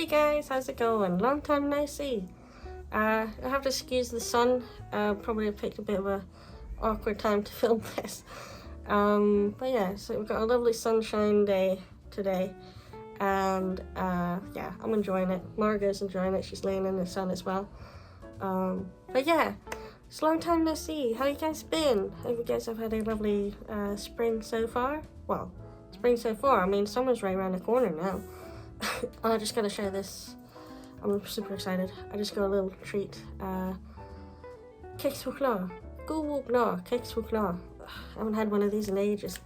Hey guys, how's it going? Long time no see. I have to excuse the sun. Probably picked a bit of a awkward time to film this. But yeah, so we've got a lovely sunshine day today, and yeah, I'm enjoying it. Margot's enjoying it. She's laying in the sun as well. But yeah, it's a long time no see. How you guys been? Hope you guys have had a lovely spring so far. Well, spring so far. I mean, summer's right around the corner now. I just gotta share this. I'm super excited. I just got a little treat. Kekschoklad. Gouache kekschoklad. I haven't had one of these in ages.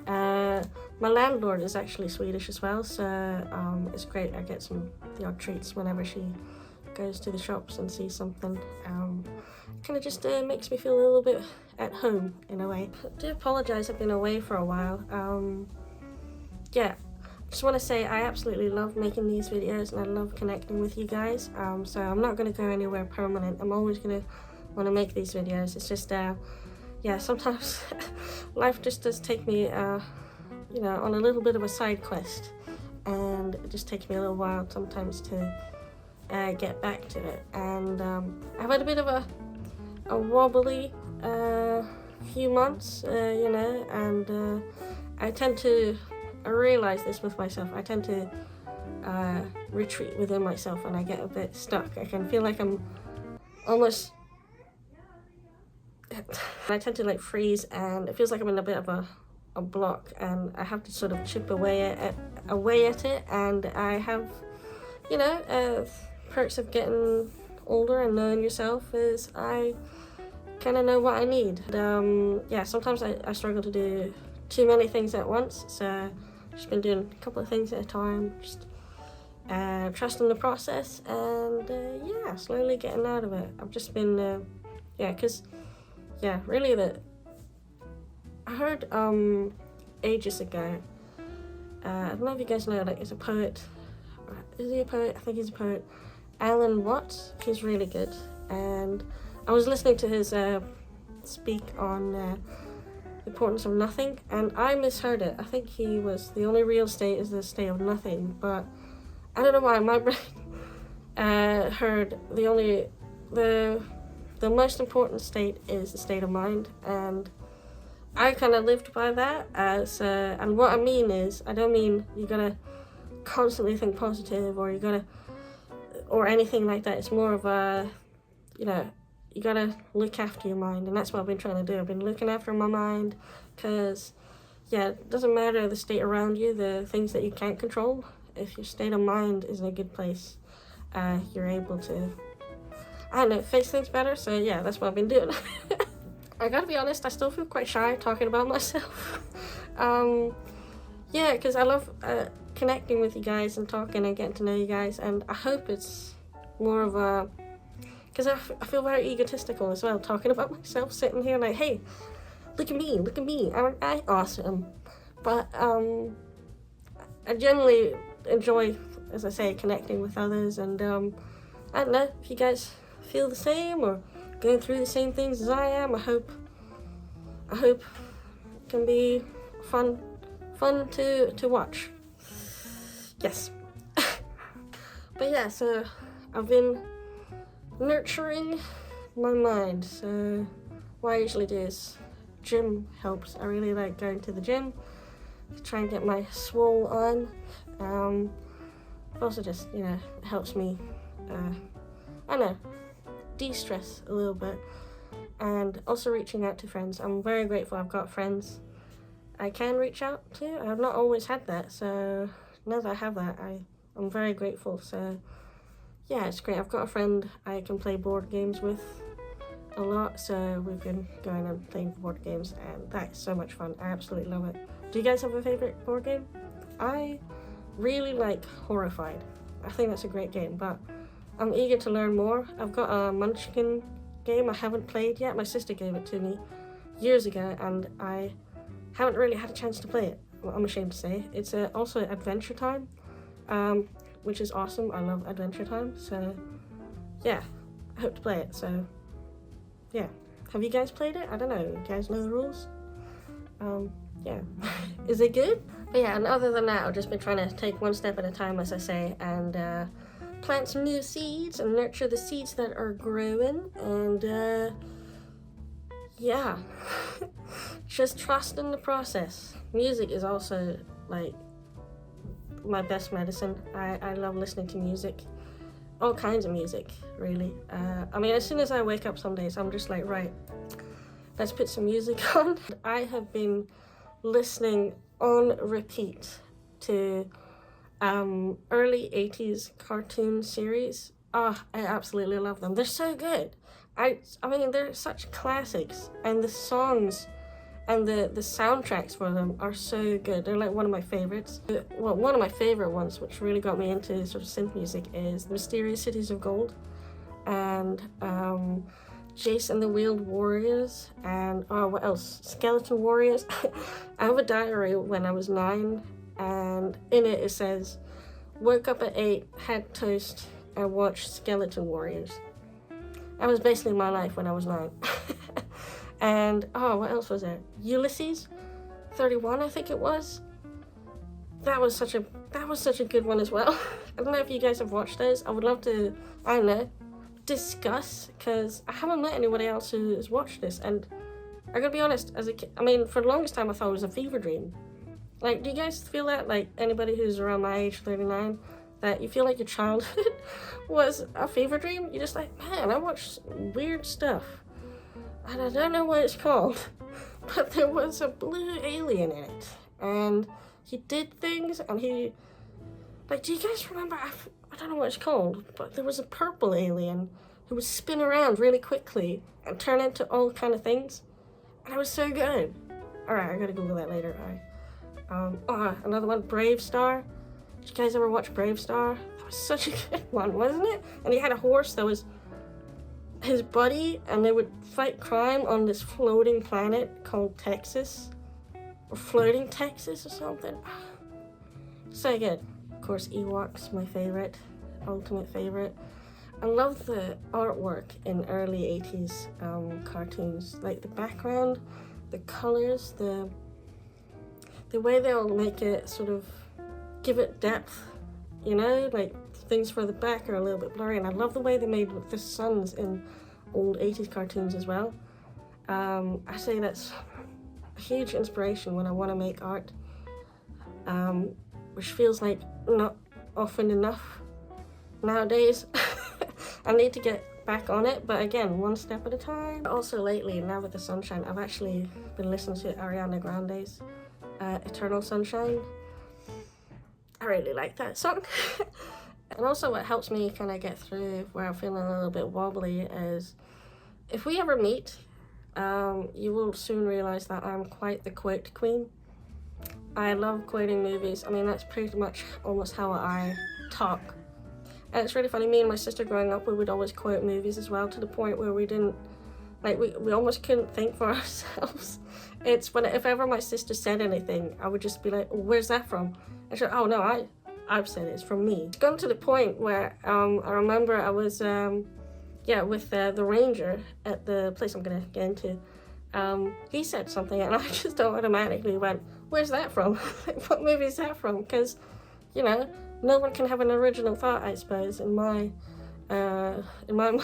My landlord is actually Swedish as well, so it's great. I get the odd treats whenever she goes to the shops and sees something. Kind of just makes me feel a little bit at home in a way. I do apologise, I've been away for a while. Yeah. Just want to say I absolutely love making these videos and I love connecting with you guys, so I'm not going to go anywhere permanent. I'm always going to want to make these videos. It's just yeah, sometimes life just does take me you know, on a little bit of a side quest, and it just takes me a little while sometimes to get back to it. And I've had a bit of a wobbly few months, you know, and I realise this with myself. I tend to retreat within myself and I get a bit stuck. I can feel like I'm almost... I tend to like freeze and it feels like I'm in a bit of a block, and I have to sort of chip away at it. And I have, you know, perks of getting older and knowing yourself is I kind of know what I need. Yeah, sometimes I struggle to do too many things at once, so just been doing a couple of things at a time, just trusting the process, and yeah, slowly getting out of it. I've just been yeah, because yeah, really I heard ages ago, I don't know if you guys know, like, it's a poet, is he a poet? I think he's a poet, Alan Watts. He's really good, and I was listening to his speak on importance of nothing, and I misheard it. I think he was the only real state is the state of nothing, but I don't know why my brain heard the most important state is the state of mind, and I kind of lived by that as and what I mean is, I don't mean you gotta constantly think positive or you gotta or anything like that. It's more of a, you know, you gotta look after your mind, and that's what I've been trying to do. I've been looking after my mind, because yeah, it doesn't matter the state around you, the things that you can't control. If your state of mind is in a good place, you're able to, I don't know, face things better. So yeah, that's what I've been doing. I gotta be honest, I still feel quite shy talking about myself. Yeah, because I love connecting with you guys and talking and getting to know you guys, and I hope it's more of a, because I feel very egotistical as well, talking about myself, sitting here like, hey, look at me, aren't I awesome? But I generally enjoy, as I say, connecting with others, and I don't know if you guys feel the same or going through the same things as I am. I hope it can be fun to watch. Yes. But yeah, so I've been nurturing my mind. So what I usually do is gym helps. I really like going to the gym to try and get my swole on. Also just, you know, it helps me I don't know, de-stress a little bit, and also reaching out to friends. I'm very grateful I've got friends I can reach out to. I've not always had that, so now that I have that, I'm very grateful. So yeah, it's great. I've got a friend I can play board games with a lot, so we've been going and playing board games, and that's so much fun. I absolutely love it. Do you guys have a favorite board game? I really like Horrified. I think that's a great game, but I'm eager to learn more. I've got a Munchkin game I haven't played yet. My sister gave it to me years ago, and I haven't really had a chance to play it. Well, I'm ashamed to say. It's also Adventure Time, which is awesome. I love Adventure Time, so yeah, I hope to play it. So yeah, have you guys played it? I don't know. You guys know the rules? Yeah. Is it good? But yeah, and other than that, I've just been trying to take one step at a time, as I say, and plant some new seeds and nurture the seeds that are growing, and yeah, just trust in the process. Music is also like my best medicine. I love listening to music, all kinds of music, really. I mean, as soon as I wake up some days, I'm just like, right, let's put some music on. I have been listening on repeat to early 80s cartoon series. Oh, I absolutely love them. They're so good. I mean, they're such classics, and the songs and the soundtracks for them are so good. They're like one of my favorites. Well, one of my favorite ones, which really got me into sort of synth music, is The Mysterious Cities of Gold, and Jace and the Wheeled Warriors, and what else? Skeleton Warriors. I have a diary when I was 9, and in it says, woke up at 8, had toast, and watched Skeleton Warriors. That was basically my life when I was 9. And what else was there? Ulysses 31, I think it was. That was such a good one as well. I don't know if you guys have watched those. I would love to, I don't know, discuss, because I haven't met anybody else who has watched this, and I gotta be honest, as a kid, I mean, for the longest time I thought it was a fever dream. Like, do you guys feel that? Like, anybody who's around my age, 39, that you feel like your childhood was a fever dream? You're just like, man, I watched weird stuff, and I don't know what it's called, but there was a blue alien in it, and he did things, and he, like, do you guys remember, I don't know what it's called, but there was a purple alien who would spin around really quickly and turn into all kind of things, and it was so good. Alright, I gotta Google that later. Another one, Brave Star. Did you guys ever watch Brave Star? That was such a good one, wasn't it? And he had a horse that was his buddy, and they would fight crime on this floating planet called Texas, or Floating Texas or something. So good. Of course, Ewoks, my favorite, ultimate favorite. I love the artwork in early 80s cartoons, like the background, the colors, the way they'll make it sort of give it depth, you know, like things for the back are a little bit blurry, and I love the way they made the suns in old 80s cartoons as well. I say that's a huge inspiration when I want to make art, which feels like not often enough nowadays. I need to get back on it, but again, one step at a time. Also lately, now with the sunshine, I've actually been listening to Ariana Grande's Eternal Sunshine. I really like that song. And also what helps me kind of get through where I'm feeling a little bit wobbly is, if we ever meet, you will soon realize that I'm quite the quote queen. I love quoting movies. I mean, that's pretty much almost how I talk. And it's really funny, me and my sister growing up, we would always quote movies as well, to the point where we didn't, like, we almost couldn't think for ourselves. It's when, if ever my sister said anything, I would just be like, where's that from? And she's like, oh no, I've said it, it's from me. It's gone to the point where I remember I was, with the ranger at the place I'm gonna get into. He said something and I just automatically went, where's that from? Like, what movie is that from? Because, you know, no one can have an original thought, I suppose, in my mind,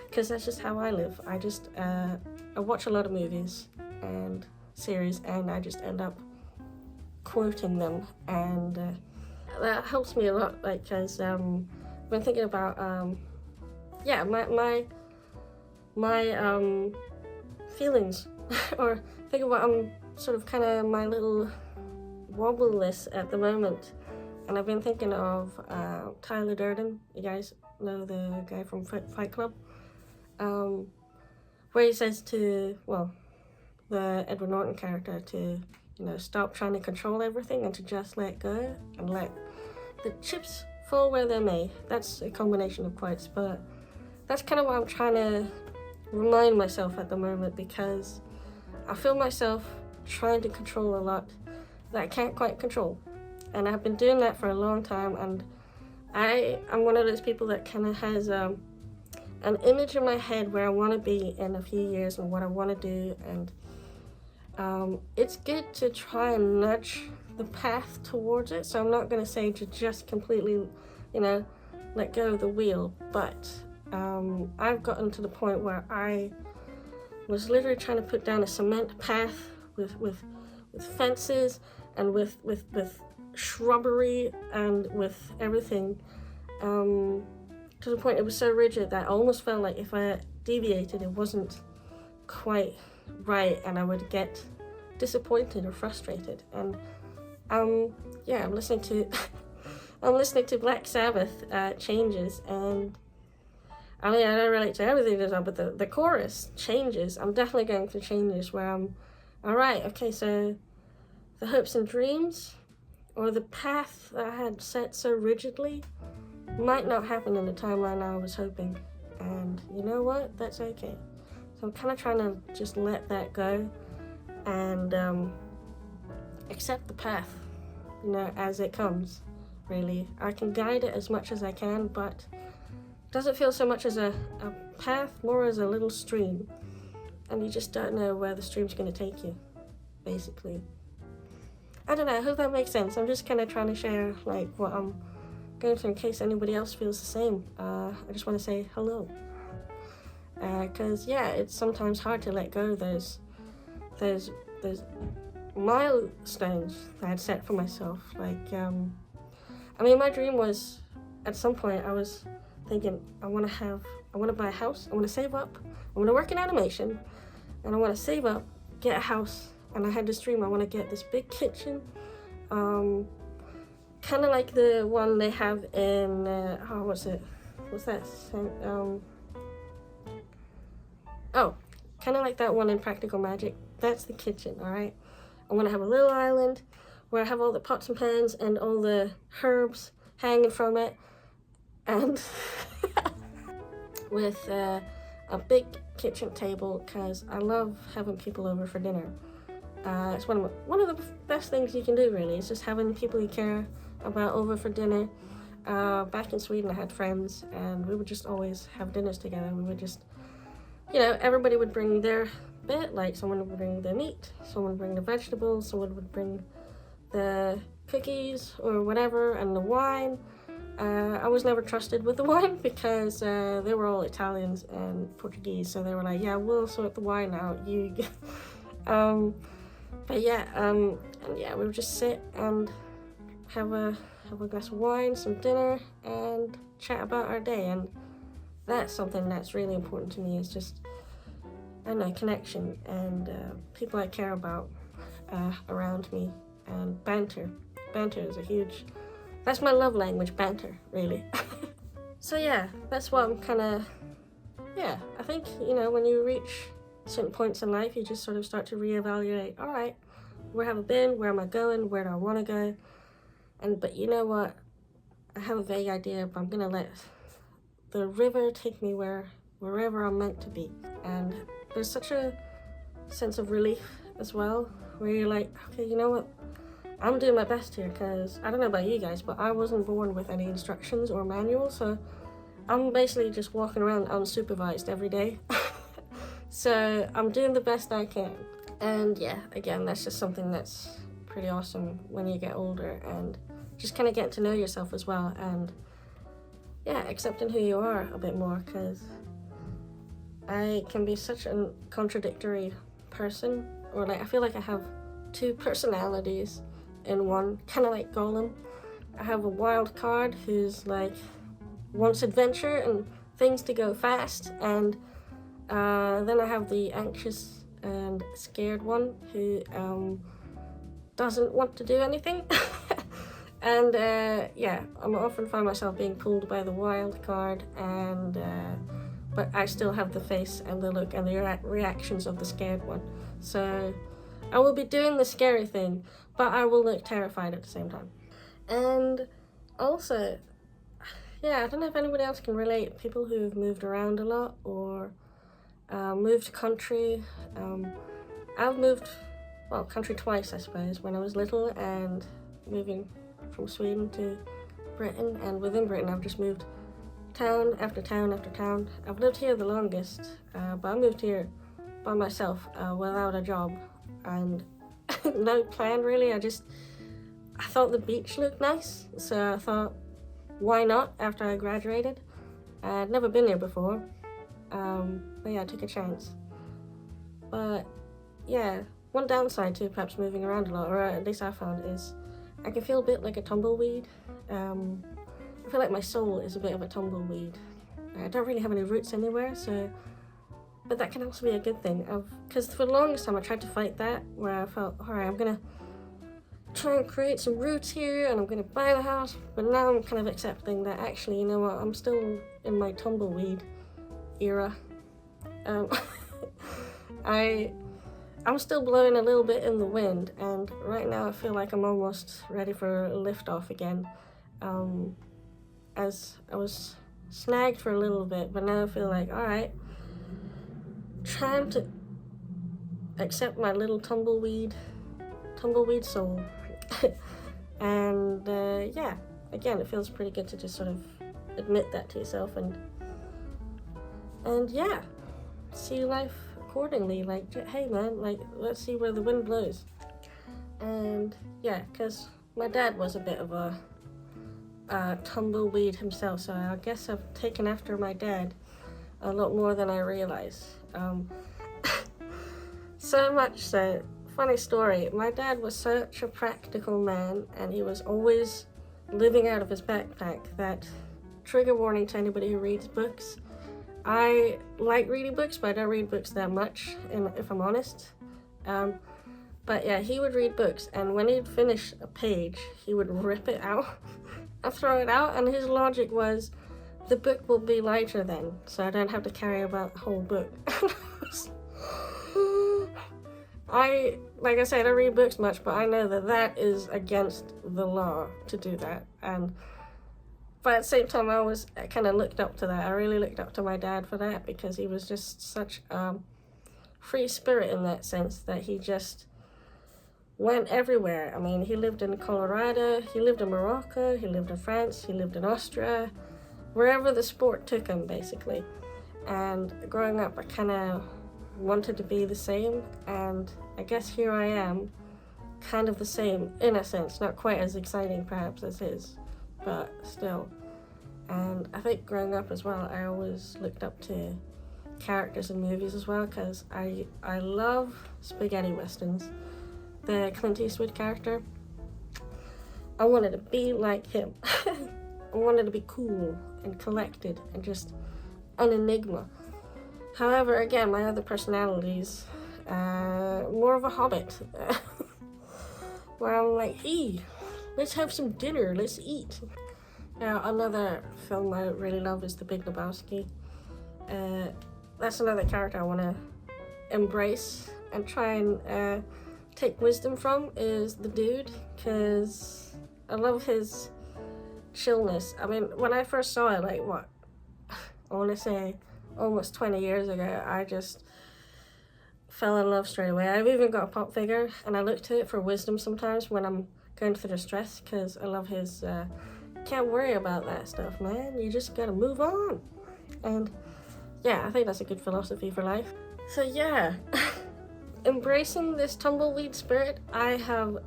because that's just how I live. I just I watch a lot of movies and series, and I just end up quoting them, and that helps me a lot. Like, because I've been thinking about my feelings, or think about sort of kind of my little wobble list at the moment. And I've been thinking of Tyler Durden. You guys know the guy from Fight Club? Where he says to, well, the Edward Norton character to, you know, stop trying to control everything and to just let go and let the chips fall where they may. That's a combination of quotes, but that's kind of what I'm trying to remind myself at the moment, because I feel myself trying to control a lot that I can't quite control. And I've been doing that for a long time, and I'm one of those people that kind of has an image in my head where I want to be in a few years and what I want to do, and it's good to try and nudge the path towards it. So I'm not going to say to just completely, you know, let go of the wheel, but I've gotten to the point where I was literally trying to put down a cement path with fences and with shrubbery and with everything, to the point it was so rigid that I almost felt like if I deviated, it wasn't quite right, and I would get disappointed or frustrated. And yeah, I'm listening to I'm listening to Black Sabbath Changes, and I mean, I don't relate to everything there's on, but the chorus changes. I'm definitely going through changes where I'm, all right, okay, so the hopes and dreams, or the path that I had set so rigidly, might not happen in the timeline I was hoping. And you know what? That's okay. So I'm kind of trying to just let that go and accept the path, you know, as it comes, really. I can guide it as much as I can, but it doesn't feel so much as a path, more as a little stream. And you just don't know where the stream's going to take you, basically. I don't know, I hope that makes sense. I'm just kind of trying to share like what I'm going through in case anybody else feels the same. I just want to say hello. Because yeah, it's sometimes hard to let go of those milestones that I'd set for myself. Like, I mean, my dream was, at some point I was thinking, I want to buy a house, I want to save up, I want to work in animation, and I want to save up, get a house. And I had this dream, I want to get this big kitchen, kind of like the one they have in, what's that, kind of like that one in Practical Magic. That's the kitchen, alright? I want to have a little island where I have all the pots and pans and all the herbs hanging from it, and with a big kitchen table, because I love having people over for dinner. It's one of the best things you can do, really. It's just having people you care about over for dinner. Back in Sweden, I had friends, and we would just always have dinners together. We would just, you know, everybody would bring their bit. Like, someone would bring the meat, someone would bring the vegetables, someone would bring the cookies or whatever, and the wine. I was never trusted with the wine because they were all Italians and Portuguese, so they were like, yeah, we'll sort the wine out, you but yeah, and yeah, we would just sit and have a glass of wine, some dinner, and chat about our day. And that's something that's really important to me, is just, I don't know, connection and people I care about around me, and banter. Banter is a huge, that's my love language, banter, really. So yeah, that's what I'm kind of, yeah, I think, you know, when you reach certain points in life, you just sort of start to reevaluate, all right, where have I been, where am I going, where do I want to go? But you know what, I have a vague idea, but I'm gonna let the river take me wherever I'm meant to be. And there's such a sense of relief as well, where you're like, okay, you know what, I'm doing my best here, because I don't know about you guys, but I wasn't born with any instructions or manuals, so I'm basically just walking around unsupervised every day. So I'm doing the best I can. And yeah, again, that's just something that's pretty awesome when you get older, and just kind of get to know yourself as well, and yeah, accepting who you are a bit more, because I can be such a contradictory person, or like I feel like I have two personalities in one, kind of like Gollum. I have a wild card who's like wants adventure and things to go fast, and then I have the anxious and scared one who doesn't want to do anything. And yeah, I often find myself being pulled by the wild card, and but I still have the face and the look and the reactions of the scared one. So I will be doing the scary thing, but I will look terrified at the same time. And also, yeah, I don't know if anybody else can relate, people who've moved around a lot or moved country. I've moved, well, country twice, I suppose, when I was little, and moving from Sweden to Britain, and within Britain I've just moved town after town after town. I've lived here the longest, but I moved here by myself without a job and no plan really. I just I thought the beach looked nice, so I thought, why not, after I graduated. I'd never been there before, but yeah, I took a chance. But yeah, one downside to perhaps moving around a lot, or at least I found, is I can feel a bit like a tumbleweed. I feel like my soul is a bit of a tumbleweed. I don't really have any roots anywhere, so, but that can also be a good thing. Because for the longest time I tried to fight that, where I felt, alright, I'm gonna try and create some roots here and I'm gonna buy the house, but now I'm kind of accepting that actually, you know what, I'm still in my tumbleweed era. I'm still blowing a little bit in the wind, and right now I feel like I'm almost ready for a lift off again. As I was snagged for a little bit, but now I feel like, alright, trying to accept my little tumbleweed soul. And yeah, again, it feels pretty good to just sort of admit that to yourself, and yeah, see life accordingly. Like, hey man, like, let's see where the wind blows. And yeah, because my dad was a bit of a tumbleweed himself, so I guess I've taken after my dad a lot more than I realize. So much so, funny story, my dad was such a practical man, and he was always living out of his backpack, that, trigger warning to anybody who reads books, I like reading books, but I don't read books that much, if I'm honest. But yeah, he would read books, and when he'd finish a page, he would rip it out and throw it out, and his logic was, the book will be lighter then, so I don't have to carry about the whole book. Like I said, I don't read books much, but I know that that is against the law to do that. But at the same time, I kind of looked up to that. I really looked up to my dad for that, because he was just such a free spirit in that sense, that he just went everywhere. I mean, he lived in Colorado, he lived in Morocco, he lived in France, he lived in Austria, wherever the sport took him, basically. And growing up, I kind of wanted to be the same, and I guess here I am, kind of the same, in a sense. Not quite as exciting, perhaps, as his, but still. And I think growing up as well, I always looked up to characters in movies as well, because I love spaghetti westerns. The Clint Eastwood character, I wanted to be like him. I wanted to be cool and collected and just an enigma. However, again, my other personalities, more of a hobbit, where I'm like, hey, let's have some dinner, let's eat. Now, another film I really love is The Big Lebowski. That's another character I want to embrace and try and take wisdom from, is the dude, because I love his chillness. I mean, when I first saw it, like, what, I want to say almost 20 years ago, I just fell in love straight away. I've even got a pop figure, and I look to it for wisdom sometimes when I'm going through distress, because I love his, can't worry about that stuff, man. You just gotta move on. And yeah, I think that's a good philosophy for life. So yeah, embracing this tumbleweed spirit, I have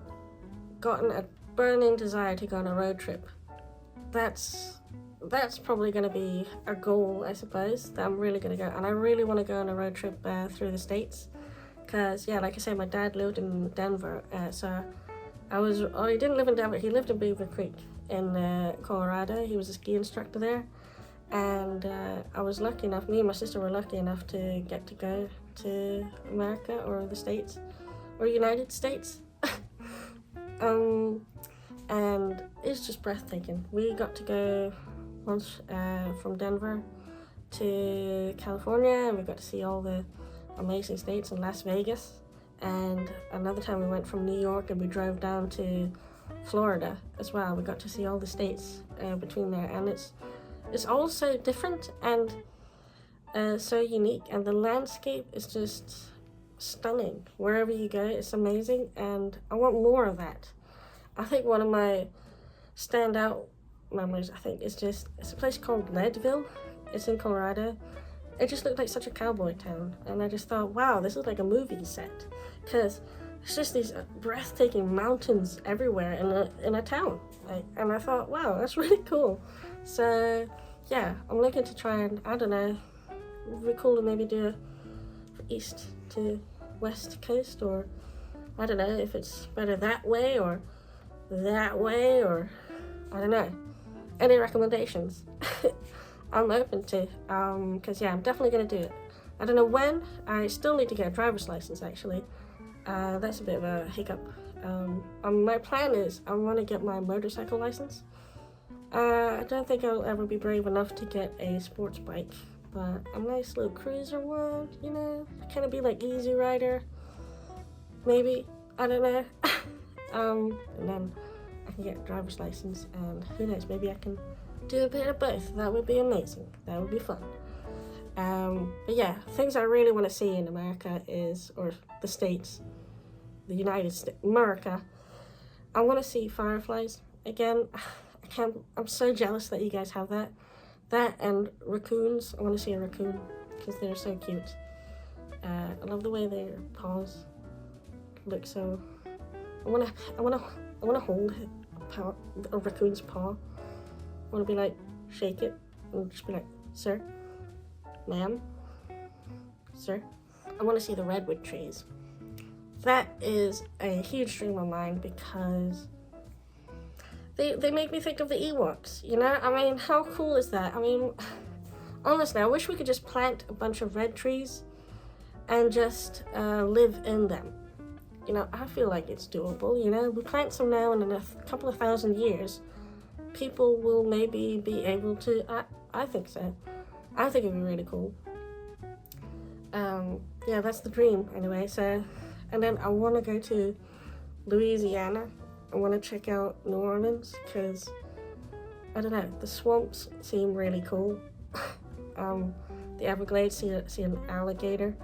gotten a burning desire to go on a road trip. That's probably going to be a goal, I suppose, that I'm really going to go. And I really want to go on a road trip through the States, because yeah, like I said, my dad lived in Denver, so he didn't live in Denver, he lived in Beaver Creek in Colorado. He was a ski instructor there, and I was lucky enough, me and my sister were lucky enough to get to go to America, or the States, or United States. And it's just breathtaking. We got to go once from Denver to California, and we got to see all the amazing states in Las Vegas. And another time we went from New York and we drove down to Florida as well. We got to see all the states between there, and it's all so different and so unique, and the landscape is just stunning. Wherever you go, it's amazing, and I want more of that. I think one of my standout memories, it's a place called Leadville. It's in Colorado. It just looked like such a cowboy town, and I just thought, wow, this is like a movie set, because it's just these breathtaking mountains everywhere in a town. And I thought, wow, that's really cool. So yeah, I'm looking to try and, I don't know, it'd be cool to maybe do a east to west coast, or I don't know if it's better that way or I don't know. Any recommendations? I'm open to, because yeah, I'm definitely going to do it. I don't know when. I still need to get a driver's license, actually. That's a bit of a hiccup. My plan is I want to get my motorcycle license. I don't think I'll ever be brave enough to get a sports bike, but a nice little cruiser one, you know, kind of be like Easy Rider, maybe, I don't know. And then I can get a driver's license, and who knows, maybe I can do a bit of both. That would be amazing. That would be fun. But yeah, things I really want to see in America is, or the States, the United States, America. I want to see fireflies again. I'm so jealous that you guys have that. That and raccoons. I want to see a raccoon because they're so cute. I love the way their paws look so. I wanna hold a raccoon's paw. I wanna be like, shake it and just be like, sir, ma'am, sir. I wanna see the redwood trees. That is a huge dream of mine because they make me think of the Ewoks, you know? I mean, how cool is that? I mean, honestly, I wish we could just plant a bunch of red trees and just live in them. You know, I feel like it's doable, you know? We plant some now, and in a couple of thousand years, people will maybe be able to, I think so. I think it'd be really cool. Yeah, that's the dream, anyway. So, and then I want to go to Louisiana. I want to check out New Orleans, because, I don't know, the swamps seem really cool. The Everglades, see an alligator.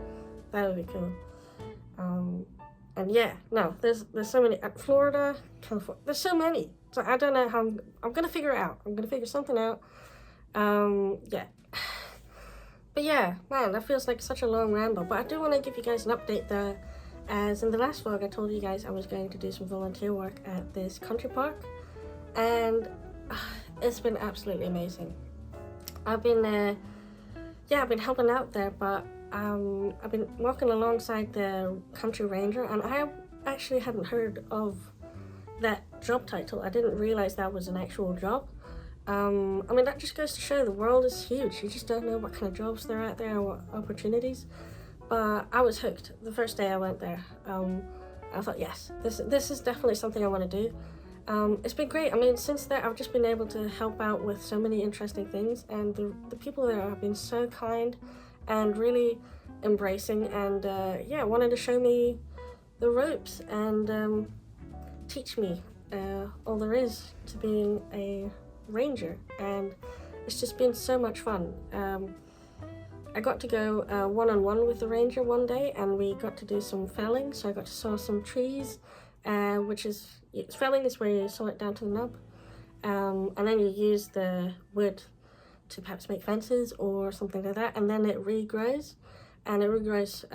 That would be cool. And yeah, no, there's so many. Florida, California, there's so many. So I don't know how I'm gonna figure it out. I'm gonna figure something out. Yeah. But yeah, man, that feels like such a long ramble. But I do want to give you guys an update there. As in the last vlog, I told you guys I was going to do some volunteer work at this country park. And it's been absolutely amazing. I've been helping out there, but I've been walking alongside the country ranger, and I actually hadn't heard of that job title. I didn't realize that was an actual job. I mean, that just goes to show the world is huge. You just don't know what kind of jobs there are out there, what opportunities. But I was hooked the first day I went there. I thought, yes, this is definitely something I want to do. It's been great. I mean, since then, I've just been able to help out with so many interesting things, and the people there have been so kind and really embracing, and yeah, wanted to show me the ropes and teach me all there is to being a ranger, and it's just been so much fun. I got to go one-on-one with the ranger one day, and we got to do some felling, so I got to saw some trees, felling is where you saw it down to the nub, and then you use the wood to perhaps make fences or something like that, and then it regrows, and it regrows,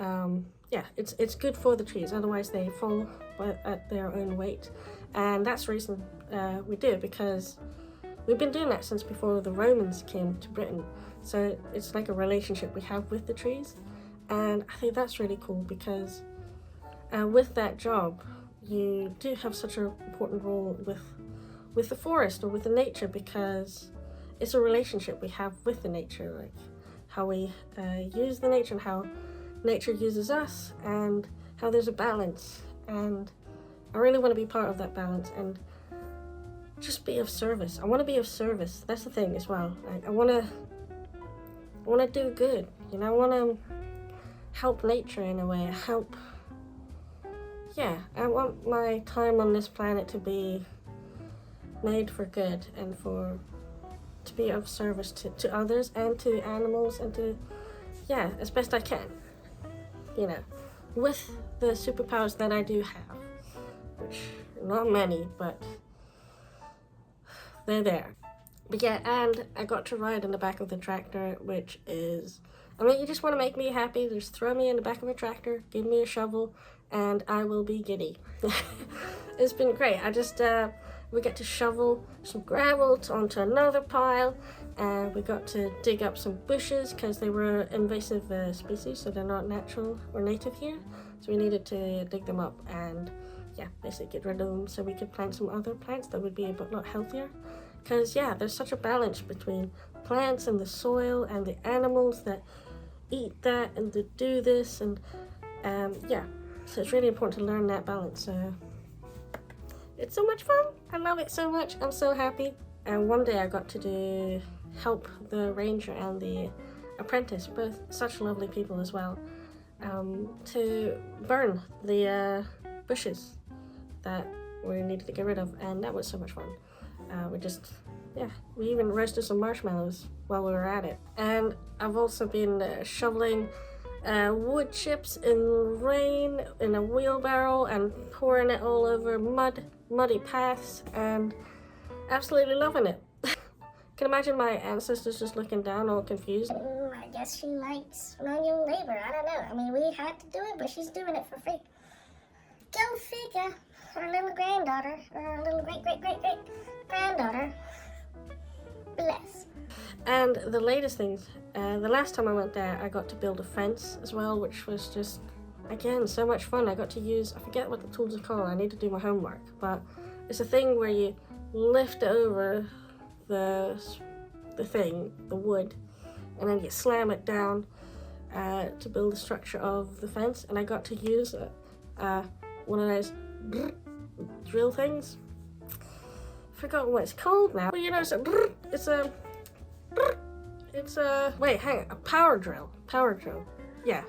yeah, it's good for the trees, otherwise they fall at their own weight, and that's the reason we do it, because we've been doing that since before the Romans came to Britain, so it's like a relationship we have with the trees, and I think that's really cool, because with that job, you do have such an important role with the forest or with the nature, because it's a relationship we have with the nature, like how we use the nature and how nature uses us, and how there's a balance, and I really want to be part of that balance and just be of service. I want to be of service. That's the thing as well. Like, I want to do good, you know. I want to help nature in a way. I want my time on this planet to be made for good and to be of service to others and to animals, and to, yeah, as best I can, you know, with the superpowers that I do have, which not many, but they're there. But yeah, and I got to ride in the back of the tractor, which is, I mean, you just want to make me happy, just throw me in the back of a tractor, give me a shovel, and I will be giddy. It's been great. I just we get to shovel some gravel onto another pile, and we got to dig up some bushes because they were invasive species, so they're not natural or native here. So we needed to dig them up and yeah, basically get rid of them so we could plant some other plants that would be a lot healthier. Because yeah, there's such a balance between plants and the soil and the animals that eat that and to do this, and yeah, so it's really important to learn that balance. So it's so much fun. I love it so much. I'm so happy. And one day I got to help the ranger and the apprentice, both such lovely people as well, to burn the bushes that we needed to get rid of, and that was so much fun. We even roasted some marshmallows while we were at it. And I've also been shoveling wood chips in rain in a wheelbarrow and pouring it all over muddy paths, and absolutely loving it. Can imagine my ancestors just looking down all confused. I guess she likes manual labor. I don't know. I mean, we had to do it, but she's doing it for free. Go figure. Our little granddaughter, or our little great-great-great-great-granddaughter. Bless. And the latest things, the last time I went there, I got to build a fence as well, which was just, again, so much fun. I got to use, I forget what the tools are called, I need to do my homework, but it's a thing where you lift over the wood, and then you slam it down to build the structure of the fence. And I got to use one of those drill things. Forgotten what it's called now. Well, you know, a power drill. Yeah.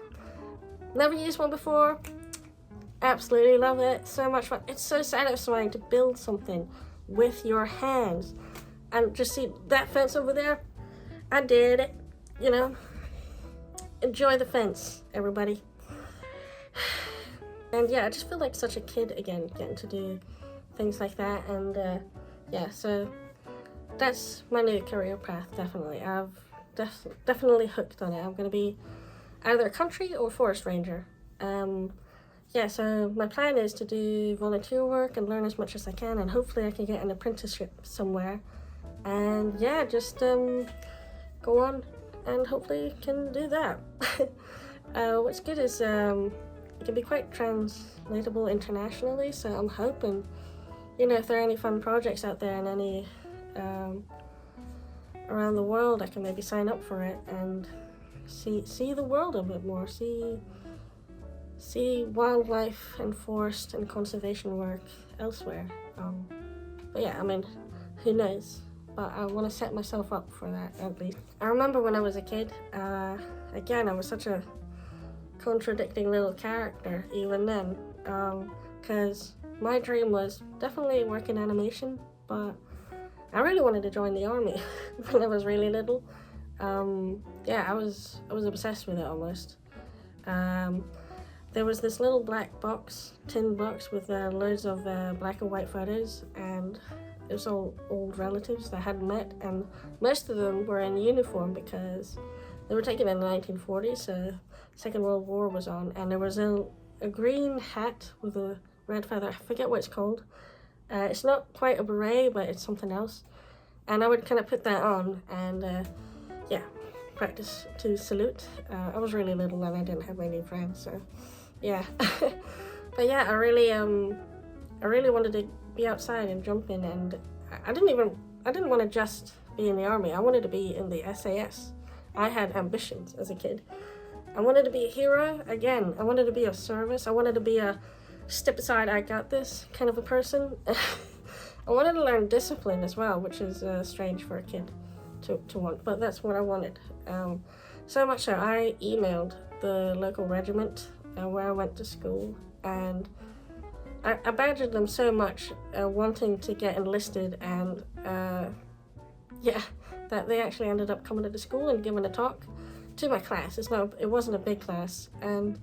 Never used one before. Absolutely love it. So much fun. It's so satisfying to build something with your hands. And just see that fence over there? I did it. You know. Enjoy the fence, everybody. And yeah, I just feel like such a kid again, getting to do things like that. And yeah, so that's my new career path, definitely. I've definitely hooked on it. I'm going to be either a country or forest ranger. Yeah, so my plan is to do volunteer work and learn as much as I can, and hopefully I can get an apprenticeship somewhere. And yeah, just go on and hopefully can do that. What's good is it can be quite translatable internationally, so I'm hoping, you know, if there are any fun projects out there and any around the world, I can maybe sign up for it and see the world a bit more, see wildlife and forest and conservation work elsewhere. But yeah, I mean, who knows? But I want to set myself up for that at least. I remember when I was a kid, again, I was such a contradicting little character even then, because my dream was definitely work in animation, but I really wanted to join the army when I was really little. Yeah, I was obsessed with it almost. There was this little black tin box with loads of black and white photos, and it was all old relatives that I hadn't met, and most of them were in uniform because they were taken in the 1940s, so Second World War was on, and there was a green hat with a red feather. I forget what it's called. It's not quite a beret, but it's something else. And I would kind of put that on and yeah, practice to salute. I was really little and I didn't have many friends, so yeah. But yeah, I really wanted to be outside and jump in, and I didn't want to just be in the army. I wanted to be in the SAS. I had ambitions as a kid. I wanted to be a hero again. I wanted to be of service. I wanted to be a step aside, I got this kind of a person. I wanted to learn discipline as well, which is strange for a kid to want, but that's what I wanted. So much so I emailed the local regiment where I went to school, and I badgered them so much wanting to get enlisted, and yeah, that they actually ended up coming to the school and giving a talk to my class. It wasn't a big class, and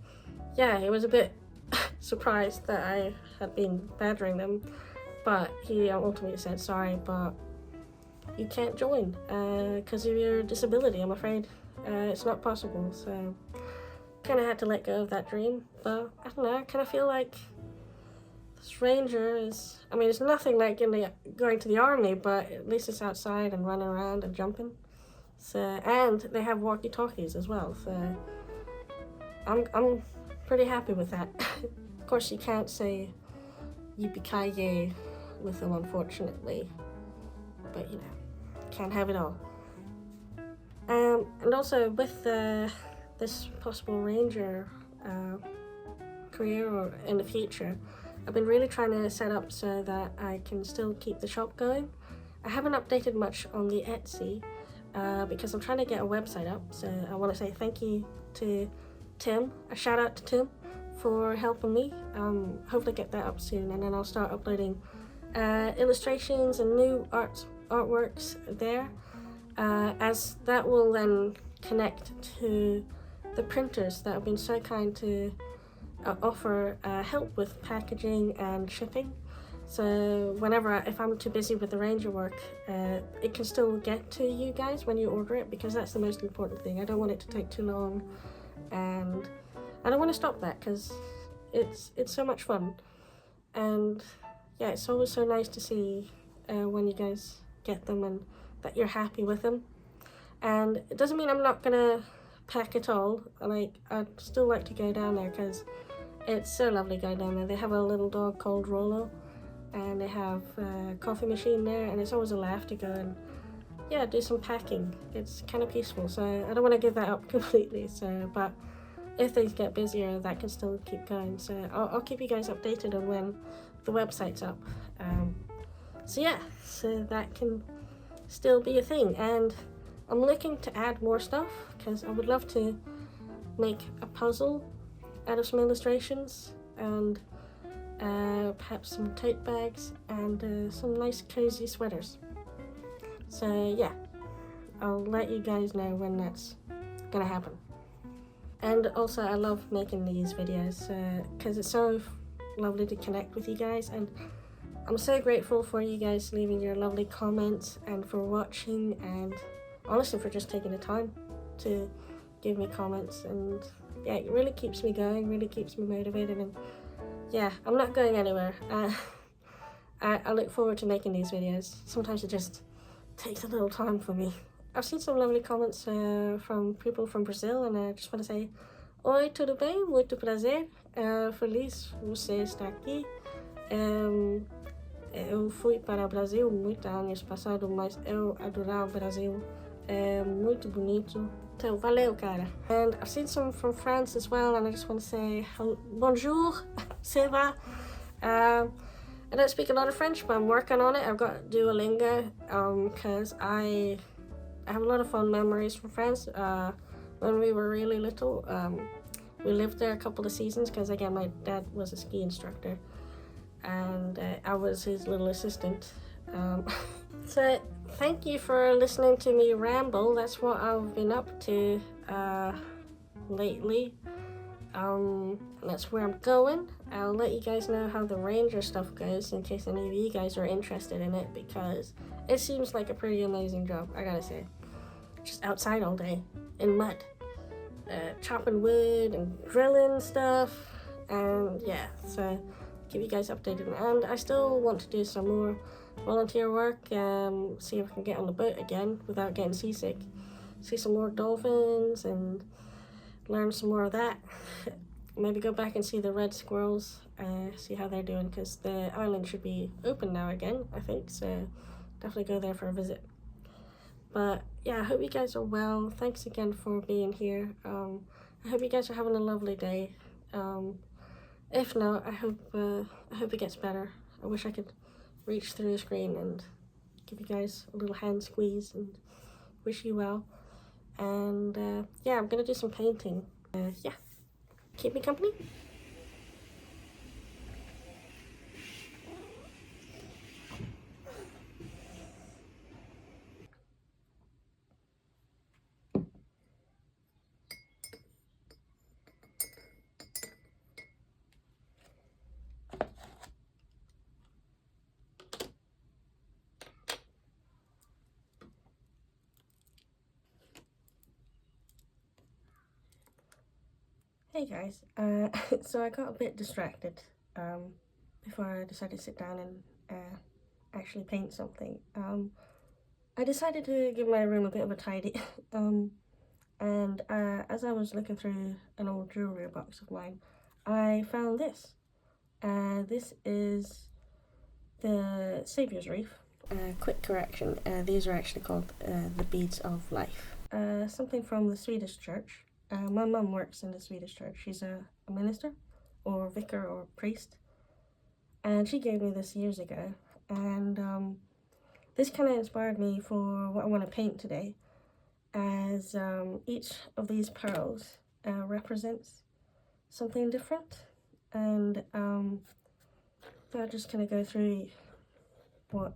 yeah, it was a bit surprised that I had been badgering them, but he ultimately said, sorry, but you can't join because of your disability, I'm afraid. It's not possible, so kind of had to let go of that dream. But I don't know, I kind of feel like this ranger is, I mean, it's nothing like going to the army, but at least it's outside and running around and jumping. So, and they have walkie-talkies as well, so I'm pretty happy with that. Of course, you can't say yippee-ki-yay with them, unfortunately, but you know, can't have it all. And also with this possible ranger career or in the future, I've been really trying to set up so that I can still keep the shop going. I haven't updated much on the Etsy because I'm trying to get a website up, so I want to say thank you to Tim, a shout out to Tim for helping me. Hopefully get that up soon, and then I'll start uploading illustrations and new artworks there, as that will then connect to the printers that have been so kind to offer help with packaging and shipping. So whenever if I'm too busy with the ranger work, it can still get to you guys when you order it, because that's the most important thing. I don't want it to take too long, and I don't want to stop that because it's so much fun. And yeah, it's always so nice to see when you guys get them and that you're happy with them. And it doesn't mean I'm not gonna pack it all. Like, I'd still like to go down there because it's so lovely going down there. They have a little dog called Rolo, and they have a coffee machine there, and it's always a laugh to go and yeah, do some packing. It's kind of peaceful, so I don't want to give that up completely. So, but if things get busier, that can still keep going. So I'll keep you guys updated on when the website's up. So yeah, so that can still be a thing, and I'm looking to add more stuff because I would love to make a puzzle out of some illustrations, and perhaps some tote bags and some nice cozy sweaters. So yeah, I'll let you guys know when that's gonna happen. And also, I love making these videos because it's so lovely to connect with you guys, and I'm so grateful for you guys leaving your lovely comments and for watching, and honestly for just taking the time to give me comments. And yeah, it really keeps me going, really keeps me motivated, and yeah, I'm not going anywhere. I look forward to making these videos. Sometimes it just takes a little time for me. I've seen some lovely comments from people from Brazil, and I just want to say oi, tudo bem? Muito prazer. Feliz você estar aqui. Eu fui para o Brasil muitos anos passados, mas eu adoro o Brasil. É muito bonito. Então, valeu, cara. And I've seen some from France as well, and I just want to say bonjour, ça va? I don't speak a lot of French, but I'm working on it. I've got Duolingo because I have a lot of fond memories from France. When we were really little, we lived there a couple of seasons because, again, my dad was a ski instructor, and I was his little assistant. So thank you for listening to me ramble. That's what I've been up to lately. That's where I'm going. I'll let you guys know how the ranger stuff goes in case any of you guys are interested in it, because it seems like a pretty amazing job, I gotta say. Just outside all day in mud, chopping wood and drilling stuff, and yeah, so keep you guys updated. And I still want to do some more volunteer work, see if I can get on the boat again without getting seasick, see some more dolphins and learn some more of that. Maybe go back and see the red squirrels, see how they're doing, because the island should be open now again, I think, so definitely go there for a visit. But yeah, I hope you guys are well. Thanks again for being here. I hope you guys are having a lovely day. If not, I hope it gets better. I wish I could reach through the screen and give you guys a little hand squeeze and wish you well. And yeah, I'm gonna do some painting. Yeah, keep me company. Hey guys, so I got a bit distracted before I decided to sit down and actually paint something. I decided to give my room a bit of a tidy, and as I was looking through an old jewellery box of mine, I found this. This is the Saviour's Wreath. Quick correction, these are actually called the Beads of Life. Something from the Swedish church. My mum works in the Swedish church. She's a minister or vicar or priest. And she gave me this years ago. And this kind of inspired me for what I want to paint today, as each of these pearls represents something different. And so I'll just kind of go through what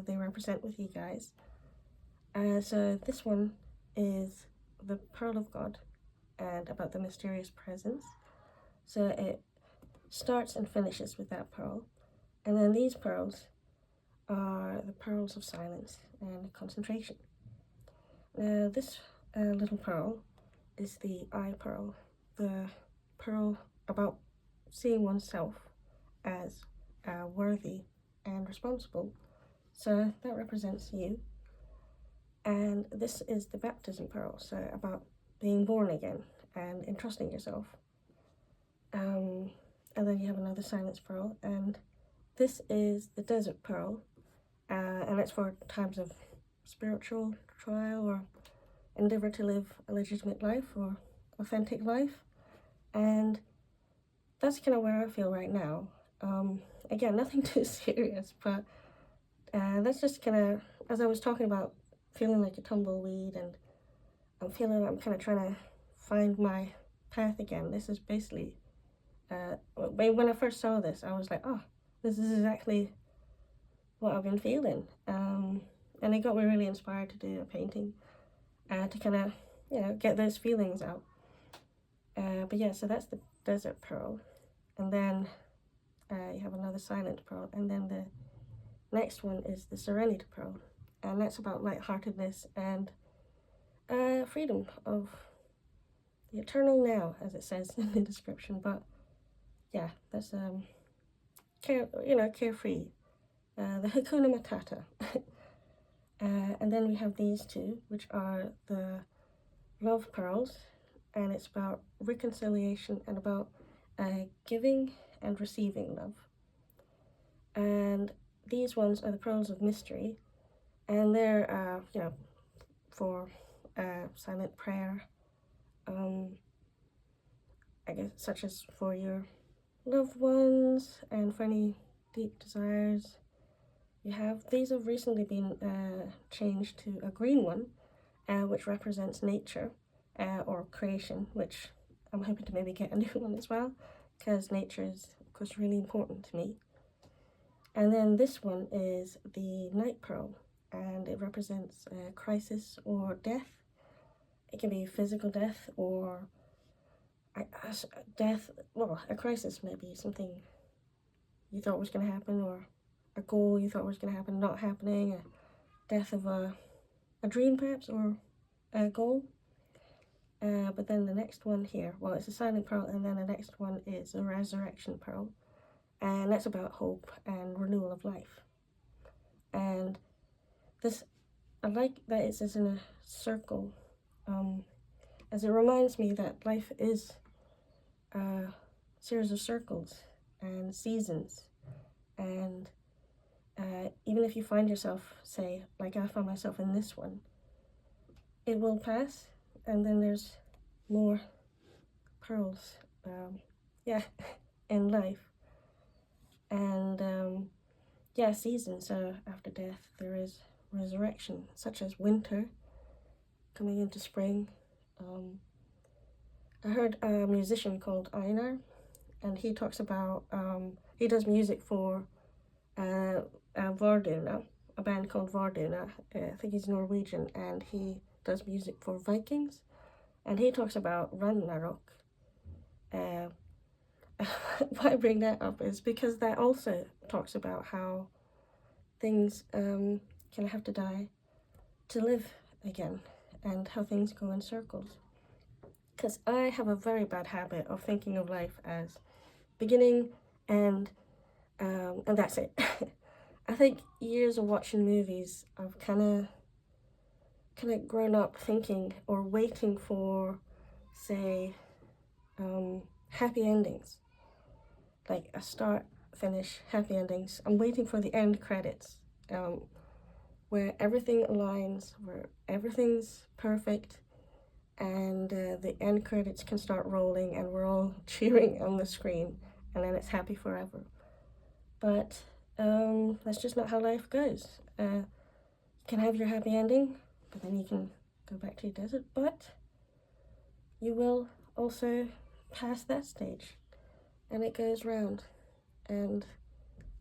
they represent with you guys. So this one is the Pearl of God, and about the mysterious presence. So it starts and finishes with that pearl. And then these pearls are the pearls of silence and concentration. Now this little pearl is the eye pearl, the pearl about seeing oneself as worthy and responsible. So that represents you. And this is the baptism pearl, so about being born again and entrusting yourself. And then you have another silence pearl, and this is the desert pearl, and it's for times of spiritual trial or endeavor to live a legitimate life or authentic life. And that's kind of where I feel right now. Again, nothing too serious, but that's just kind of, as I was talking about feeling like a tumbleweed, and I'm feeling I'm kind of trying to find my path again. This is basically, when I first saw this, I was like, oh, this is exactly what I've been feeling. And it got me really inspired to do a painting, to kind of, get those feelings out. But yeah, so that's the desert pearl. And then you have another silent pearl. And then the next one is the serenity pearl. And that's about lightheartedness and freedom of the eternal now, as it says in the description. But yeah, that's carefree, the Hakuna Matata. And then we have these two, which are the love pearls, and it's about reconciliation and about giving and receiving love. And these ones are the pearls of mystery, and they're for silent prayer, I guess, such as for your loved ones and for any deep desires you have. These have recently been changed to a green one, which represents nature or creation, which I'm hoping to maybe get a new one as well, because nature is, of course, really important to me. And then this one is the night pearl, and it represents crisis or death. It can be physical death or death, well, a crisis maybe, something you thought was going to happen, or a goal you thought was going to happen not happening, a death of a dream perhaps, or a goal. But then the next one here, well, it's a silent pearl, and then the next one is a resurrection pearl, and that's about hope and renewal of life. And this, I like that it says in a circle, as it reminds me that life is a series of circles and seasons. And even if you find yourself, say, like I found myself in this one, it will pass, and then there's more pearls, in life. And seasons, so after death there is resurrection, such as winter coming into spring. I heard a musician called Einar, and he talks about, he does music for Varduna, a band called Varduna. I think he's Norwegian, and he does music for Vikings, and he talks about Ragnarok. Why I bring that up is because that also talks about how things kind of have to die to live again, and how things go in circles. because I have a very bad habit of thinking of life as beginning and that's it. I think years of watching movies, I've kind of grown up thinking or waiting for, say, happy endings, like a start, finish, happy endings. I'm waiting for the end credits, where everything aligns, where everything's perfect, and the end credits can start rolling and we're all cheering on the screen, and then it's happy forever. But that's just not how life goes. You can have your happy ending, but then you can go back to your desert, but you will also pass that stage, and it goes round. And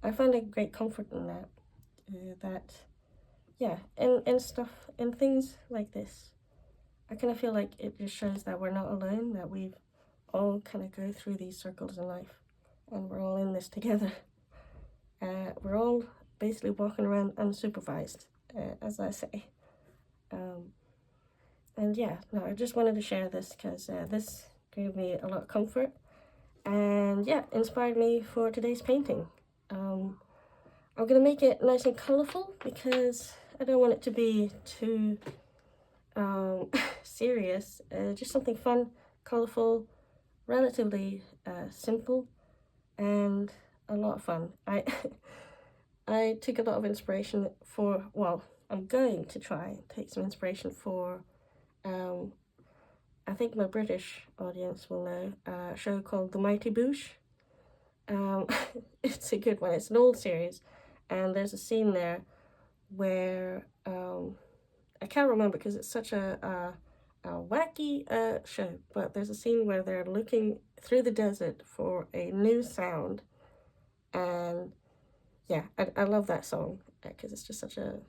I find a great comfort in that, yeah, and stuff, and things like this. I kind of feel like it just shows that we're not alone, that we've all kind of go through these circles in life, and we're all in this together. We're all basically walking around unsupervised, as I say. And yeah, no, I just wanted to share this because this gave me a lot of comfort, and yeah, inspired me for today's painting. I'm gonna make it nice and colourful because I don't want it to be too serious. Just something fun, colourful, relatively simple, and a lot of fun. I took a lot of inspiration for, well, I'm going to try and take some inspiration for, I think my British audience will know, a show called The Mighty Boosh. It's a good one. It's an old series, and there's a scene there where, I can't remember because it's such a wacky show, but there's a scene where they're looking through the desert for a new sound, and yeah, I love that song because it's just such a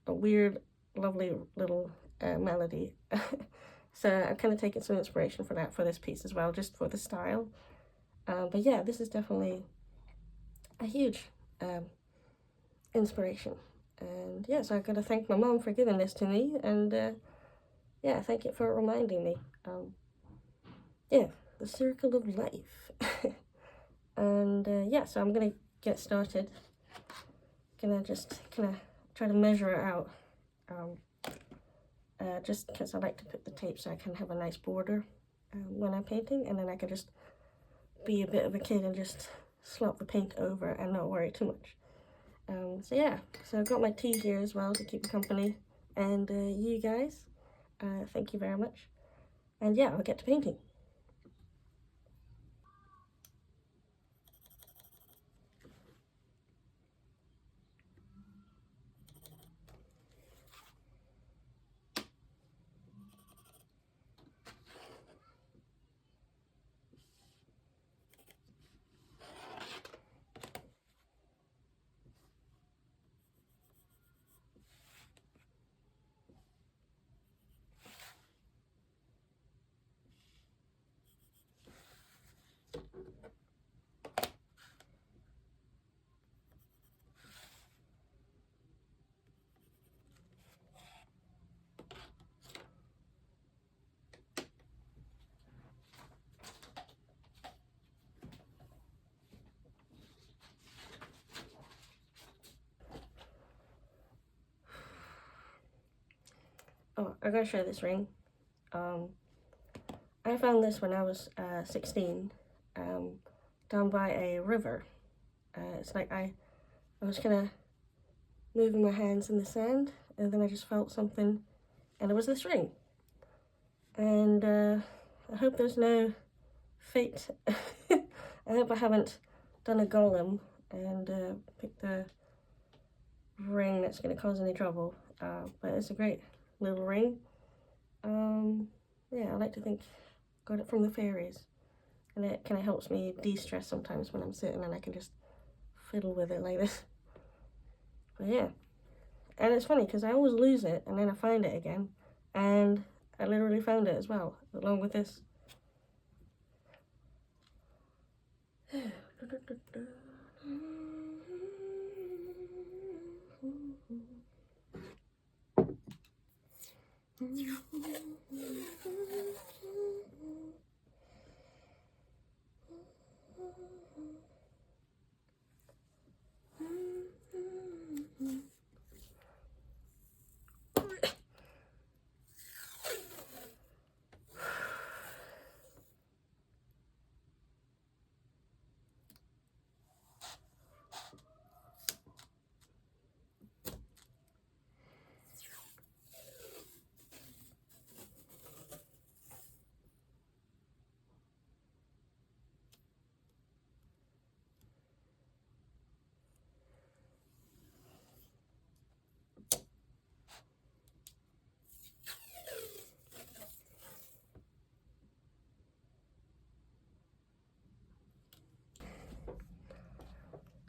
weird, lovely little melody. So I'm kind of taking some inspiration for that for this piece as well, just for the style. But yeah, this is definitely a huge inspiration. And yeah, so I've got to thank my mom for giving this to me, and yeah, thank you for reminding me. Yeah, the circle of life. And yeah, so I'm gonna get started. Gonna just kind of try to measure it out, just because I like to put the tape so I can have a nice border when I'm painting, and then I can just be a bit of a kid and just slop the paint over and not worry too much. So yeah, so I've got my tea here as well to keep me company, and you guys, thank you very much, and yeah, I'll get to painting. Oh, I gotta show this ring. I found this when I was 16, down by a river. It's like I was kind of moving my hands in the sand, and then I just felt something, and it was this ring. And I hope there's no fate. I hope I haven't done a golem and picked the ring that's going to cause any trouble. But it's a great little ring. Yeah, I like to think got it from the fairies, and it kind of helps me de-stress sometimes when I'm sitting and I can just fiddle with it like this. But yeah, and it's funny because I always lose it and then I find it again, and I literally found it as well along with this.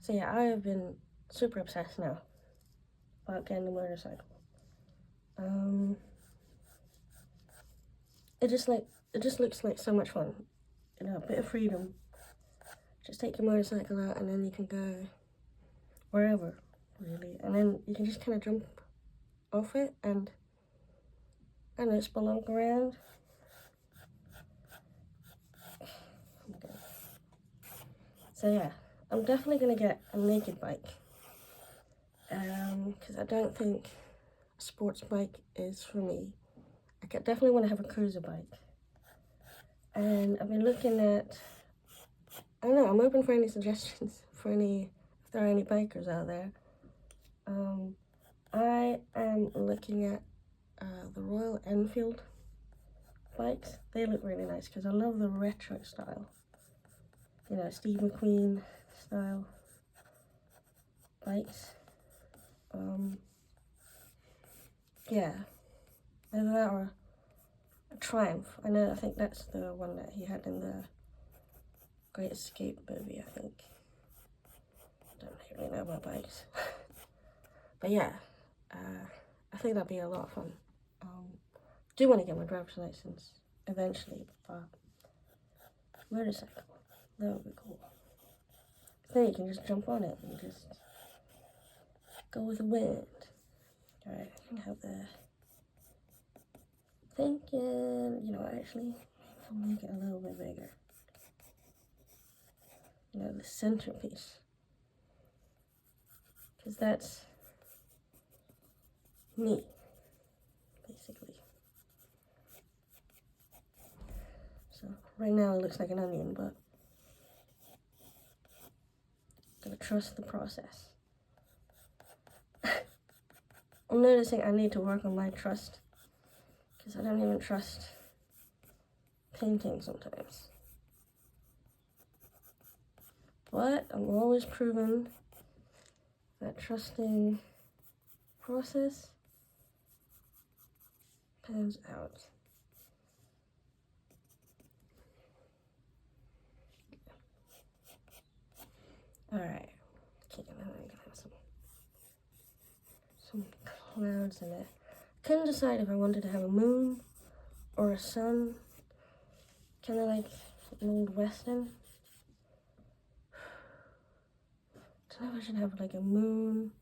So yeah, I have been super obsessed now about getting a motorcycle. It just looks like so much fun. You know, a bit of freedom. Just take your motorcycle out and then you can go wherever, really. And then you can just kind of jump off it and, I don't know, spelunk around. Okay. So yeah, I'm definitely gonna get a naked bike. Because I don't think a sports bike is for me. I definitely want to have a cruiser bike. And I've been looking at, I don't know, I'm open for any suggestions, if there are any bikers out there. I am looking at the Royal Enfield bikes. They look really nice because I love the retro style. You know, Steve McQueen style bikes. Yeah, either that or a Triumph. I think that's the one that he had in the Great Escape movie, I think. I don't really know about bikes. But yeah, I think that'd be a lot of fun. Do want to get my driver's license eventually, but motorcycle, that would be cool. Then you can just jump on it and just go with the wind. Alright, I can have the thinking, you know, actually, I'll make it a little bit bigger. You know, the centerpiece. Because that's me, basically. So, right now it looks like an onion, but I'm gonna trust the process. I'm noticing I need to work on my trust, because I don't even trust painting sometimes. But I'm always proven that trusting process pans out. Alright, okay, now I'm gonna have some clouds in it. Couldn't decide if I wanted to have a moon or a sun, kind of like an old western. I don't know if I should have like a moon,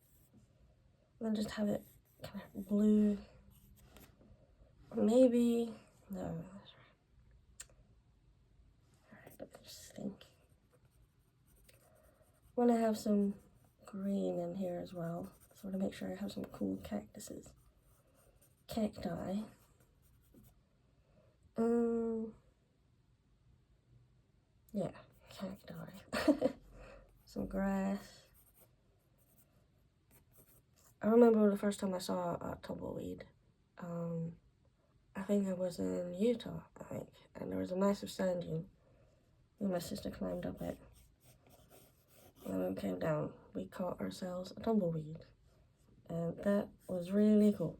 and then just have it kind of blue. Or maybe, no. Alright, let's just think. I want to have some green in here as well, so to make sure I have some cool cactuses. Cacti. Yeah, cacti. Some grass. I remember the first time I saw a tumbleweed. I think I was in Utah, and there was a massive sand dune. Me and my sister climbed up it. And when we came down, we caught ourselves a tumbleweed. And that was really cool.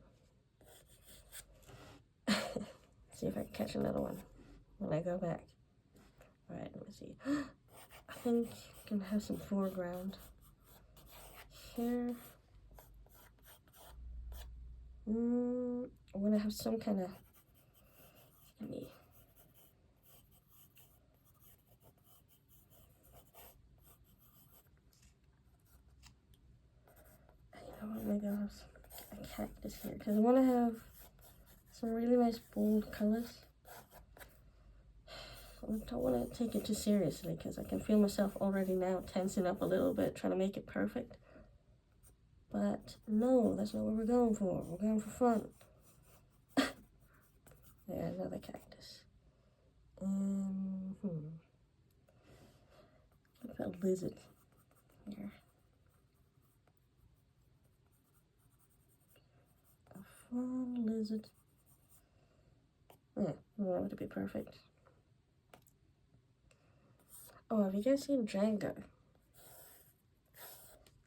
See if I can catch another one when I go back. Alright, let me see. I think I can have some foreground here. I want to have some kind of, maybe I'll have a cactus here, because I want to have some really nice bold colors. I don't want to take it too seriously, because I can feel myself already now tensing up a little bit, trying to make it perfect. But no, that's not what we're going for. We're going for fun. Yeah, another cactus. What about a lizard here? A fun lizard. Yeah, I want it to be perfect. Oh, have you guys seen Django?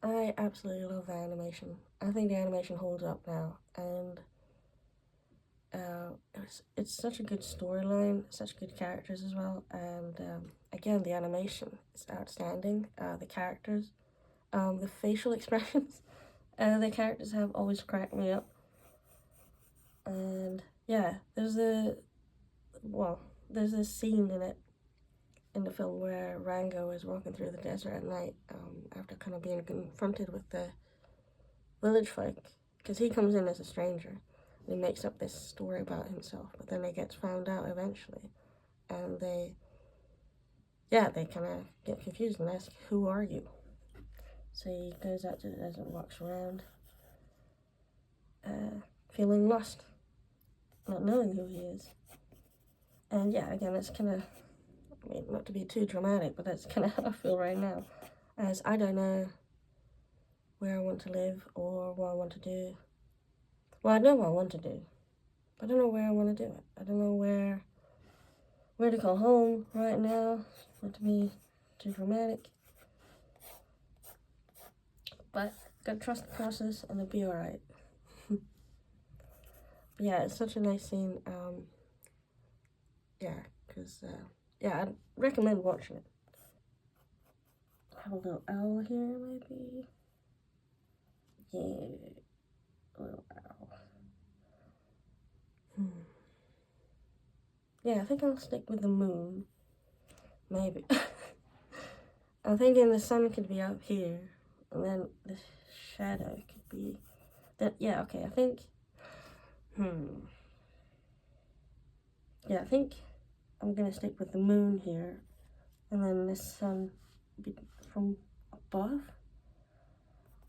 I absolutely love the animation. I think the animation holds up now, and it's such a good storyline, such good characters as well, and again, the animation is outstanding. The characters, The facial expressions the characters have always cracked me up. And yeah, there's this scene in the film where Rango is walking through the desert at night after kind of being confronted with the village folk, because he comes in as a stranger and he makes up this story about himself, but then he gets found out eventually, and they kind of get confused and ask, who are you? So he goes out to the desert and walks around feeling lost, not knowing who he is. And yeah, again, it's kind of, I mean, not to be too dramatic, but that's kind of how I feel right now, as I don't know where I want to live or what I want to do. Well, I know what I want to do, but I don't know where I want to do it. I don't know where to call home right now, not to be too dramatic. But gotta trust the process and it'll be alright. But yeah, it's such a nice scene. I'd recommend watching it. Have a little owl here, maybe. Yeah, a little owl. Yeah, I think I'll stick with the moon. Maybe. I'm thinking the sun could be up here, and then the shadow could be. Yeah, okay, I think. Yeah, I think I'm gonna stick with the moon here, and then the sun be from above,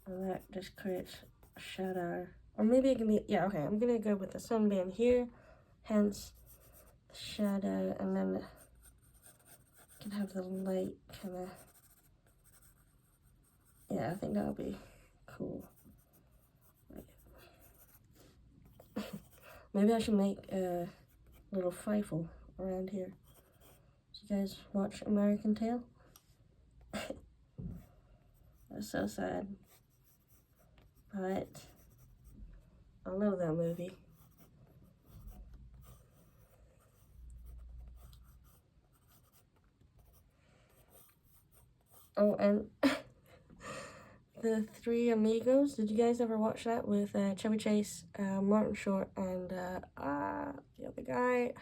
and that just creates a shadow. Or maybe it can be, yeah, okay, I'm gonna go with the sun being here, hence the shadow, and then you can have the light kind of, yeah, I think that'll be cool. Maybe I should make a little fifle around here. Do you guys watch American Tail? That's so sad. But I love that movie. Oh, and The Three Amigos. Did you guys ever watch that with Chevy Chase, Martin Short, and the other guy?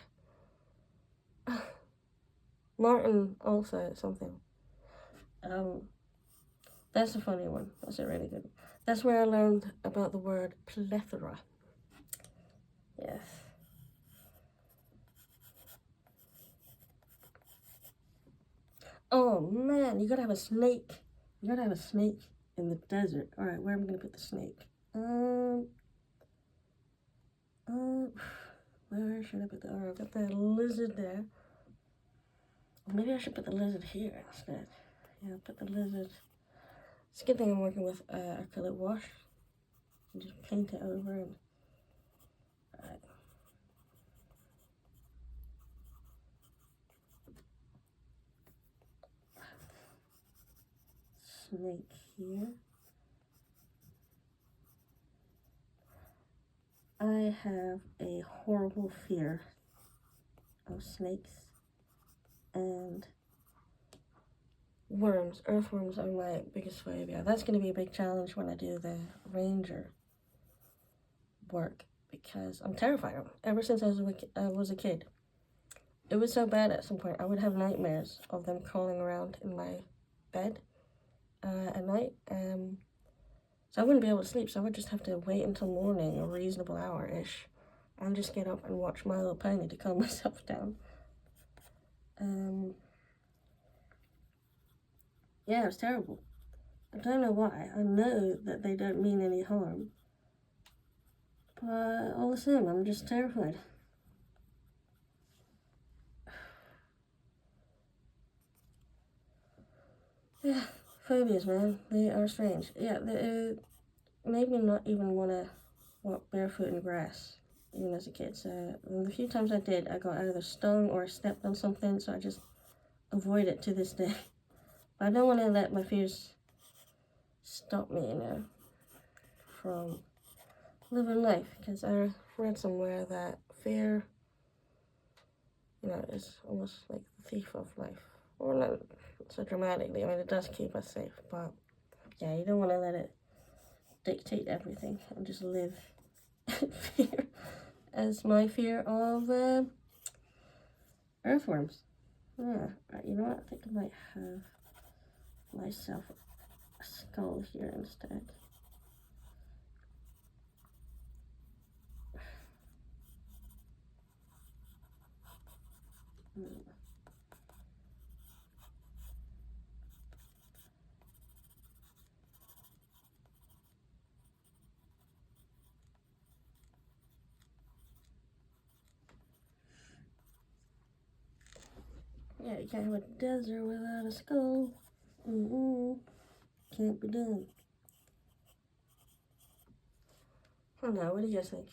Martin also something. That's a funny one. That's a really good one. That's where I learned about the word plethora. Yes. Oh man, you gotta have a snake. You gotta have a snake in the desert. All right, where am I gonna put the snake? Where should I put the? Alright, I've got the lizard there. Maybe I should put the lizard here instead. Yeah, I'll put the lizard. It's a good thing I'm working with acrylic wash. And just paint it over and. Alright. Snake here. I have a horrible fear of snakes and worms. Earthworms are my biggest phobia. That's going to be a big challenge when I do the ranger work because I'm terrified of them. Ever since I was a kid. It was so bad at some point I would have nightmares of them crawling around in my bed at night. So I wouldn't be able to sleep, so I would just have to wait until morning, a reasonable hour-ish, and just get up and watch My Little Pony to calm myself down. Yeah, it was terrible. I don't know why. I know that they don't mean any harm, but all the same, I'm just terrified. Yeah, phobias, man. They are strange. Yeah, it made me not even want to walk barefoot in grass, even as a kid. So the few times I did, I got either stung or stepped on something, so I just avoid it to this day. But I don't want to let my fears stop me, from living life, because I read somewhere that fear, is almost like the thief of life. Or not so dramatically, I mean, it does keep us safe, but yeah, you don't want to let it dictate everything and just live in fear, as my fear of earthworms. Yeah, right, you know what? I think I might have myself a skull here instead. Yeah, you can't have a desert without a skull. Can't be done. I don't know, what do you guys think?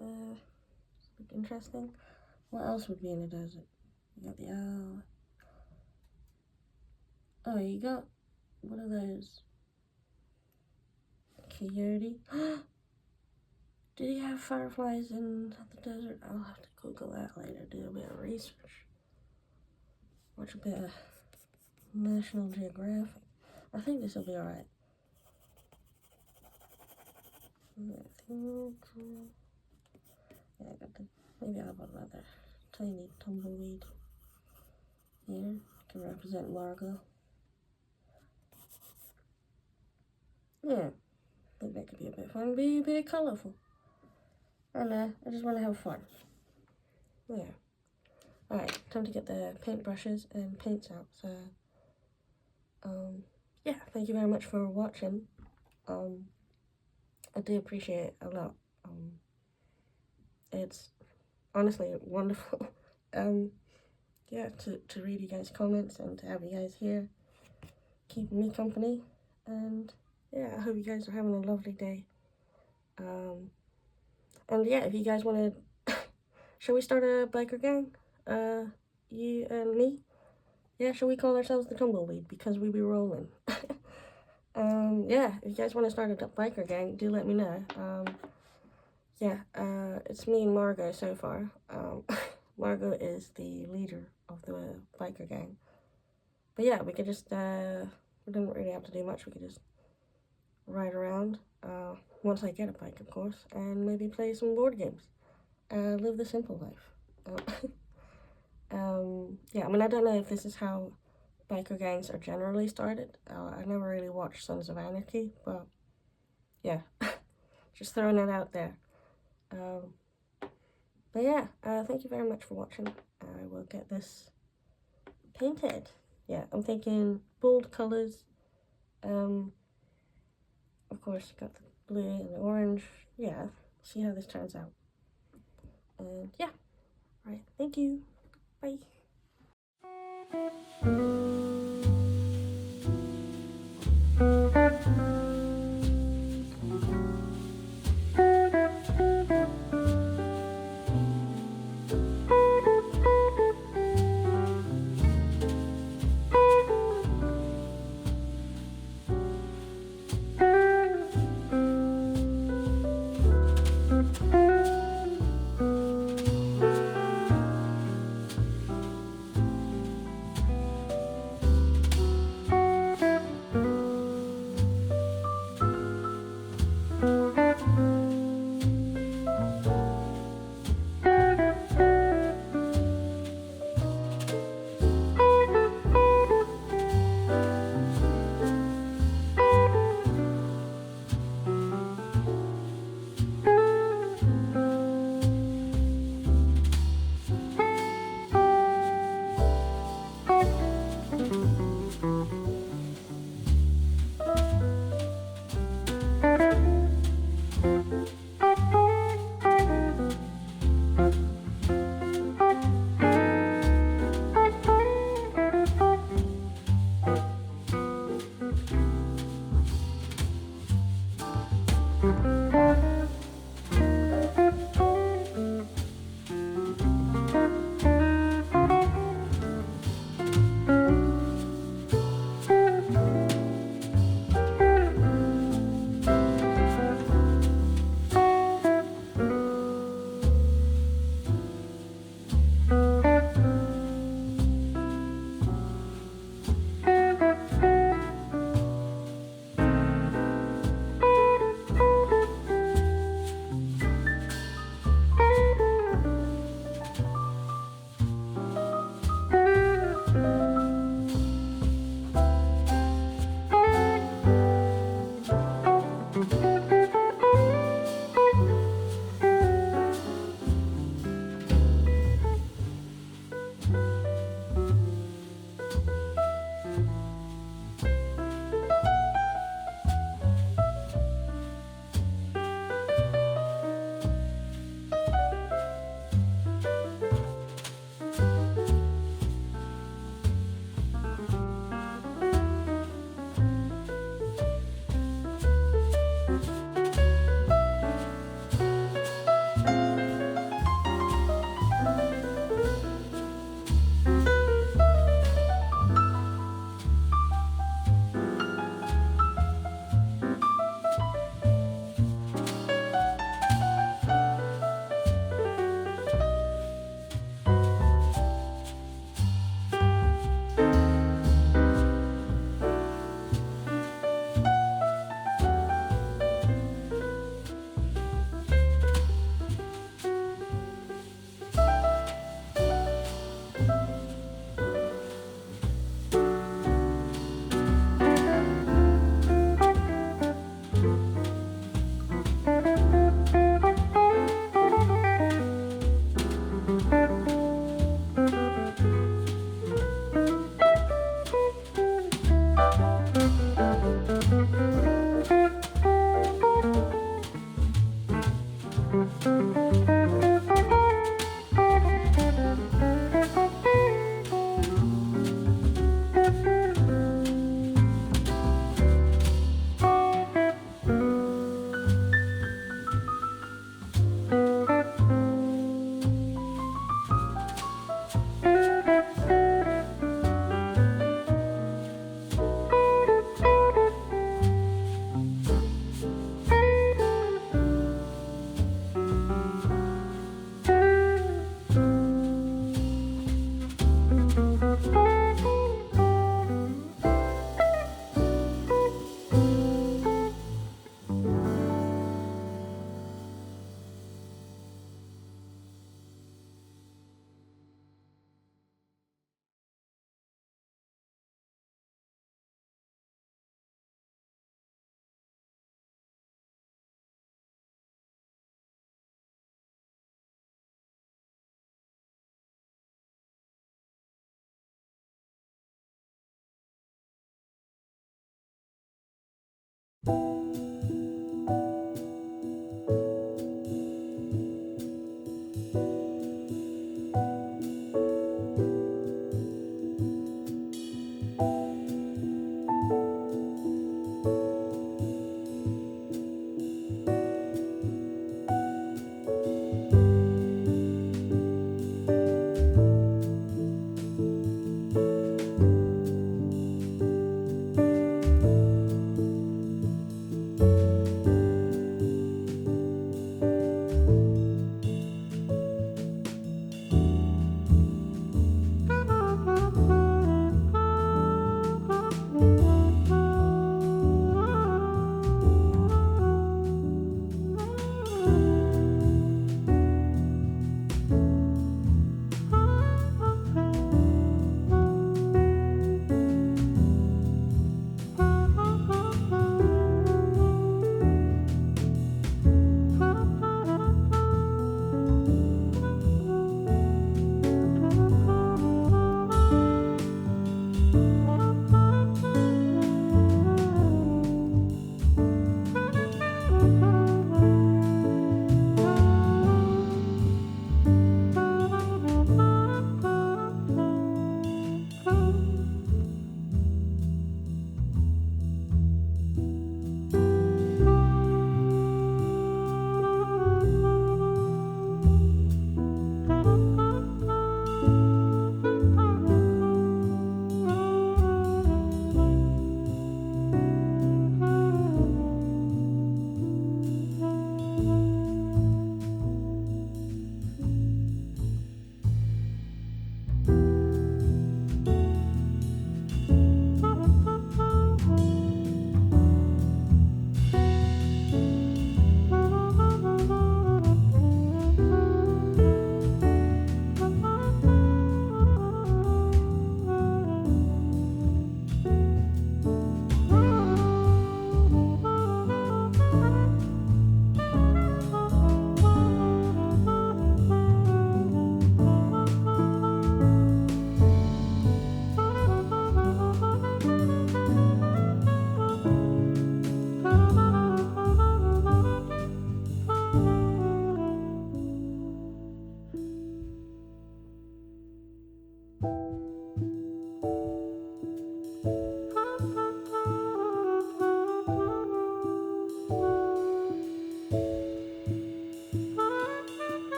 Look interesting. What else would be in a desert? You got the owl. Oh, you got, what are those? Coyote. Did he have fireflies in the desert? I'll have to Google that later, do a bit of research. Watch a bit of National Geographic. I think this will be alright. Yeah, I got the, maybe I'll have another tiny tumbleweed here. Can represent Margot. Yeah, I think that could be a bit fun, be a bit colourful. And I just want to have fun. Yeah. Alright, time to get the paintbrushes and paints out. So, yeah, thank you very much for watching. I do appreciate it a lot. It's honestly wonderful. Yeah, to read you guys' comments and to have you guys here, keeping me company. And yeah, I hope you guys are having a lovely day. And yeah, if you guys want to, shall we start a biker gang? You and me? Yeah, shall we call ourselves the Tumbleweed, because we be rolling? Yeah, if you guys want to start a biker gang, do let me know. Yeah, it's me and Margot so far. Margot is the leader of the biker gang. But yeah, we could just, we don't really have to do much. We could just ride around, once I get a bike, of course, and maybe play some board games. Live the simple life. Yeah, I mean, I don't know if this is how biker gangs are generally started. I never really watched Sons of Anarchy, but yeah, just throwing that out there. But yeah, thank you very much for watching. I will get this painted. Yeah, I'm thinking bold colors. Of course, got the blue and the orange. Yeah, see how this turns out. And yeah, alright, thank you. Bye.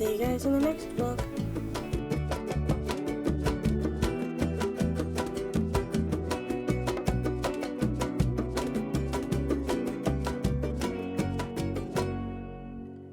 See you guys in the next vlog.